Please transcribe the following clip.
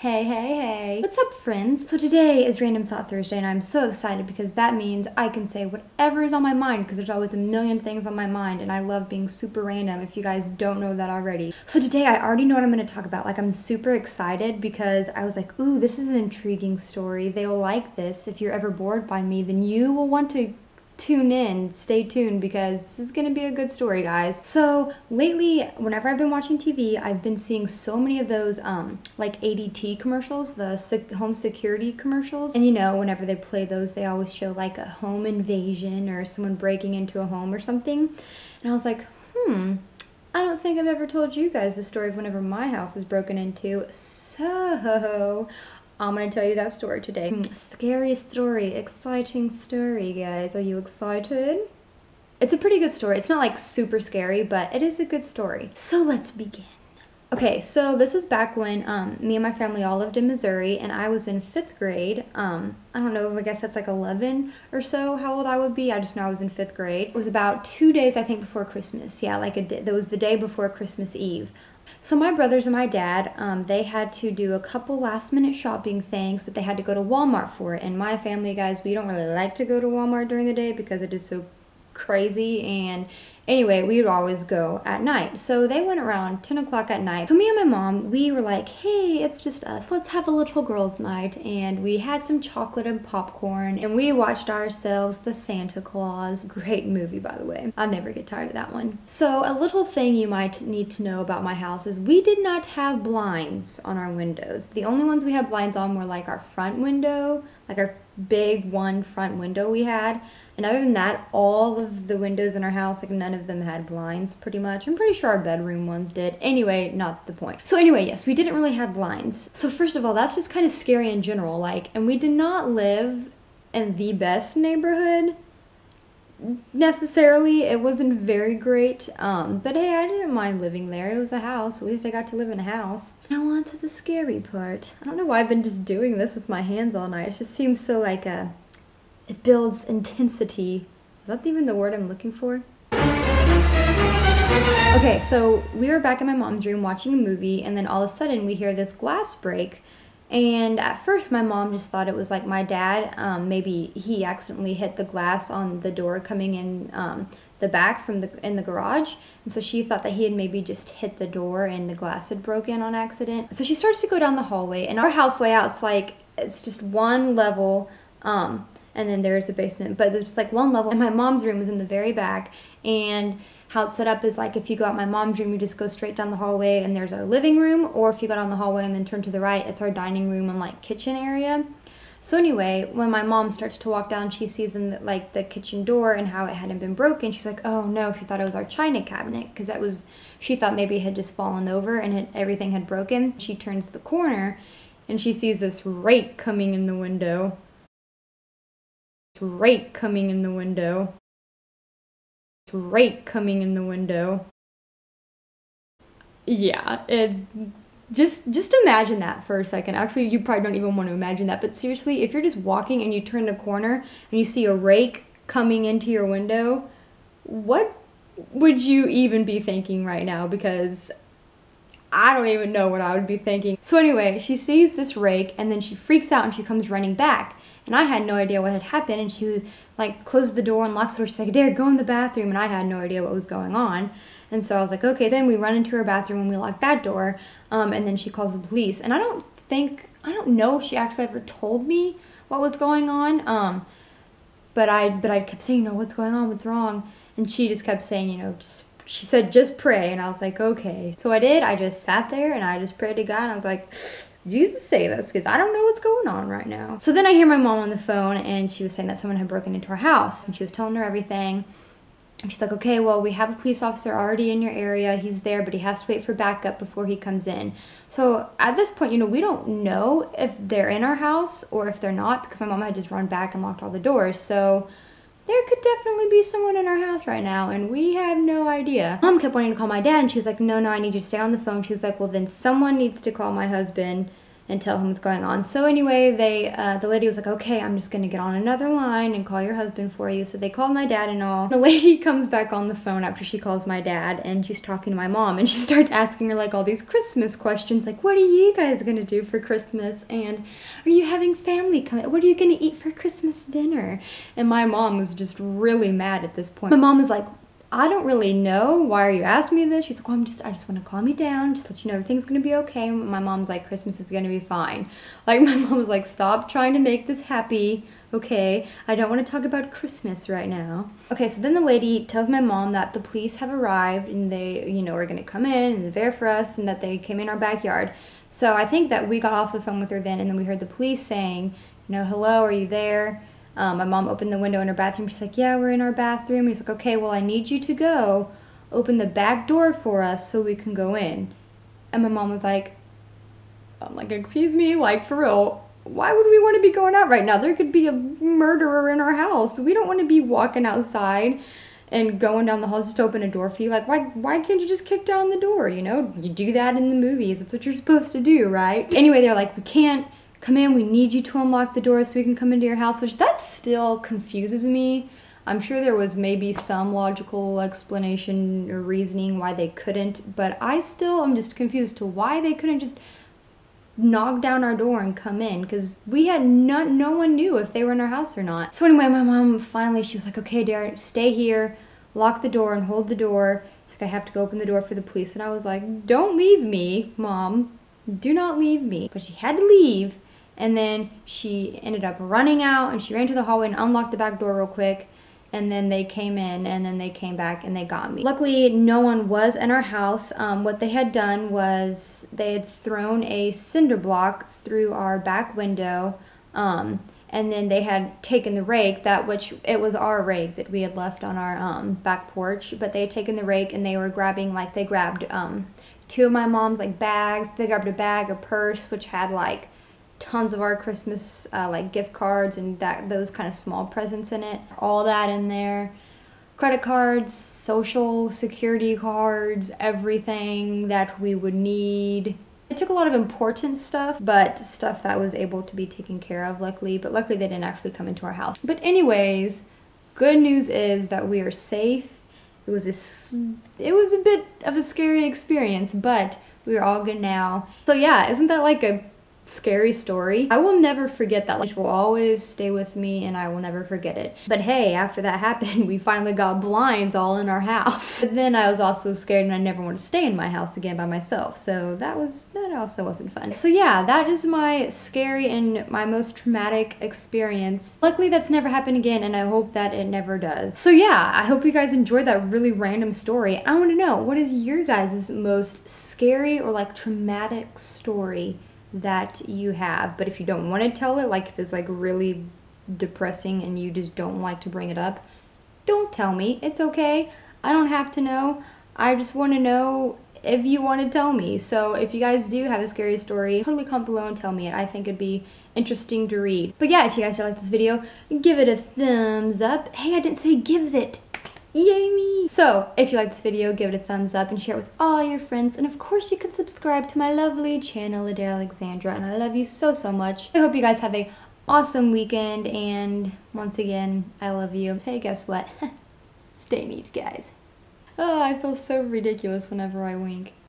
Hey, hey, hey. What's up, friends? So today is Random Thought Thursday, and I'm so excited because that means I can say whatever is on my mind, because there's always a million things on my mind, and I love being super random if you guys don't know that already. So today I already know what I'm going to talk about. Like, I'm super excited because I was like, ooh, this is an intriguing story. They'll like this. If you're ever bored by me, then you will want to tune in, stay tuned, because this is gonna be a good story, guys. So lately, whenever I've been watching TV, I've been seeing so many of those like ADT commercials, the home security commercials. And you know, whenever they play those, they always show like a home invasion or someone breaking into a home or something. And I was like, I don't think I've ever told you guys the story of whenever my house is broken into. So I'm gonna tell you that story today. Scary story, exciting story, guys. Are you excited? It's a pretty good story. It's not like super scary, but it is a good story. So let's begin. Okay, so this was back when me and my family all lived in Missouri, and I was in 5th grade. I don't know, I guess that's like 11 or so, how old I would be. I just know I was in 5th grade. It was about 2 days, I think, before Christmas. Yeah, like that was the day before Christmas Eve. So my brothers and my dad, they had to do a couple last-minute shopping things, but they had to go to Walmart for it. And my family, guys, we don't really like to go to Walmart during the day because it is so crazy. And anyway, we would always go at night. So they went around 10 o'clock at night. So me and my mom, we were like, hey, it's just us. Let's have a little girls' night. And we had some chocolate and popcorn, and we watched ourselves The Santa Claus. Great movie, by the way. I'll never get tired of that one. So a little thing you might need to know about my house is we did not have blinds on our windows. The only ones we had blinds on were like our front window, like our big one front window we had. And other than that, all of the windows in our house, like none of them had blinds pretty much. I'm pretty sure our bedroom ones did. Anyway, not the point. So anyway, yes, we didn't really have blinds. So first of all, that's just kind of scary in general. Like, and we did not live in the best neighborhood necessarily. It wasn't very great. But hey, I didn't mind living there. It was a house. At least I got to live in a house. Now on to the scary part. I don't know why I've been just doing this with my hands all night. It just seems so like it builds intensity. Is that even the word I'm looking for? Okay, so we were back in my mom's room watching a movie, and then all of a sudden we hear this glass break. And at first my mom just thought it was like my dad, maybe he accidentally hit the glass on the door coming in the back from in the garage. And so she thought that he had maybe just hit the door and the glass had broken on accident. So she starts to go down the hallway, and our house layout's like, it's just one level, and then there's a basement, but there's just like one level, and my mom's room was in the very back. And how it's set up is like, if you go out my mom's room, you just go straight down the hallway and there's our living room, or if you go down the hallway and then turn to the right, it's our dining room and like kitchen area. So anyway, when my mom starts to walk down, she sees in the kitchen door and how it hadn't been broken. She's like, oh no, she thought it was our china cabinet, because she thought maybe it had just fallen over and everything had broken. She turns the corner and she sees this rake coming in the window. Rake coming in the window. Rake coming in the window. Yeah, it's just imagine that for a second. Actually, you probably don't even want to imagine that, but seriously, if you're just walking and you turn the corner and you see a rake coming into your window, what would you even be thinking right now? Because I don't even know what I would be thinking. So anyway, she sees this rake and then she freaks out and she comes running back. And I had no idea what had happened, and she like closed the door and locks the door. She's like, Derek, go in the bathroom. And I had no idea what was going on. And so I was like, okay. Then we run into her bathroom and we lock that door. And then she calls the police. And I don't know if she actually ever told me what was going on. But I kept saying, no, what's going on? What's wrong? And she just kept saying, you know, she said, just pray. And I was like, okay. So I did. I just sat there and I just prayed to God. And I was like, Jesus save us, because I don't know what's going on right now. So then I hear my mom on the phone, and she was saying that someone had broken into our house, and she was telling her everything. And she's like, okay, well, we have a police officer already in your area. He's there, but he has to wait for backup before he comes in. So at this point, you know, we don't know if they're in our house or if they're not, because my mom had just run back and locked all the doors. So there could definitely be someone in our house right now, and we have no idea. Mom kept wanting to call my dad, and she was like, no, I need you to stay on the phone. She was like, well, then someone needs to call my husband and tell him what's going on. So anyway, the lady was like, okay, I'm just gonna get on another line and call your husband for you. So they called my dad and all. The lady comes back on the phone after she calls my dad, and she's talking to my mom, and she starts asking her like all these Christmas questions, like, what are you guys gonna do for Christmas? And are you having family come? What are you gonna eat for Christmas dinner? And my mom was just really mad at this point. My mom was like, I don't really know. Why are you asking me this? She's like, well, I just want to calm you down, just let you know everything's going to be okay. My mom's like, Christmas is going to be fine. Like, my mom was like, stop trying to make this happy, okay? I don't want to talk about Christmas right now. Okay, so then the lady tells my mom that the police have arrived and they, you know, are going to come in and they're there for us and that they came in our backyard. So I think that we got off the phone with her then, and then we heard the police saying, you know, hello, are you there? My mom opened the window in her bathroom. She's like, yeah, we're in our bathroom. He's like, okay, well, I need you to go open the back door for us so we can go in. And my mom was like, I'm like, excuse me, like, for real, why would we want to be going out right now? There could be a murderer in our house. We don't want to be walking outside and going down the hall just to open a door for you. Like, why can't you just kick down the door, you know? You do that in the movies. That's what you're supposed to do, right? Anyway, they're like, we can't come in, we need you to unlock the door so we can come into your house, which that still confuses me. I'm sure there was maybe some logical explanation or reasoning why they couldn't, but I still am just confused to why they couldn't just knock down our door and come in, because we had no one knew if they were in our house or not. So anyway, my mom finally, she was like, okay, Darren, stay here, lock the door and hold the door. It's like, I have to go open the door for the police. And I was like, don't leave me, Mom. Do not leave me. But she had to leave. And then she ended up running out, and she ran to the hallway and unlocked the back door real quick. And then they came in, and then they came back and they got me. Luckily, no one was in our house. What they had done was they had thrown a cinder block through our back window, and then they had taken the rake, it was our rake that we had left on our back porch, but they had taken the rake and they were grabbing, like, they grabbed two of my mom's, like, bags. They grabbed a bag, a purse, which had, like, tons of our Christmas like gift cards and those kind of small presents in it. All that in there. Credit cards, social security cards, everything that we would need. It took a lot of important stuff, but stuff that was able to be taken care of, luckily. But luckily they didn't actually come into our house. But anyways, good news is that we are safe. It was a bit of a scary experience, but we are all good now. So yeah, isn't that like a scary story? I will never forget that. Which will always stay with me, and I will never forget it. But hey, after that happened, we finally got blinds all in our house. But then I was also scared, and I never want to stay in my house again by myself. So that also wasn't fun. So yeah, that is my scary and my most traumatic experience. Luckily, that's never happened again, and I hope that it never does. So yeah, I hope you guys enjoyed that really random story. I want to know, what is your guys' most scary or like traumatic story that you have? But if you don't want to tell it, like if it's like really depressing and you just don't like to bring it up, don't tell me. It's okay. I don't have to know. I just want to know if you want to tell me. So if you guys do have a scary story, totally comment below and tell me it. I think it'd be interesting to read. But yeah, if you guys did like this video, give it a thumbs up. Hey, I didn't say gives it. Yay me! So, if you like this video, give it a thumbs up and share it with all your friends. And of course, you can subscribe to my lovely channel, Adair Alexandra. And I love you so, so much. I hope you guys have a awesome weekend. And once again, I love you. Hey, guess what? Stay neat, guys. Oh, I feel so ridiculous whenever I wink.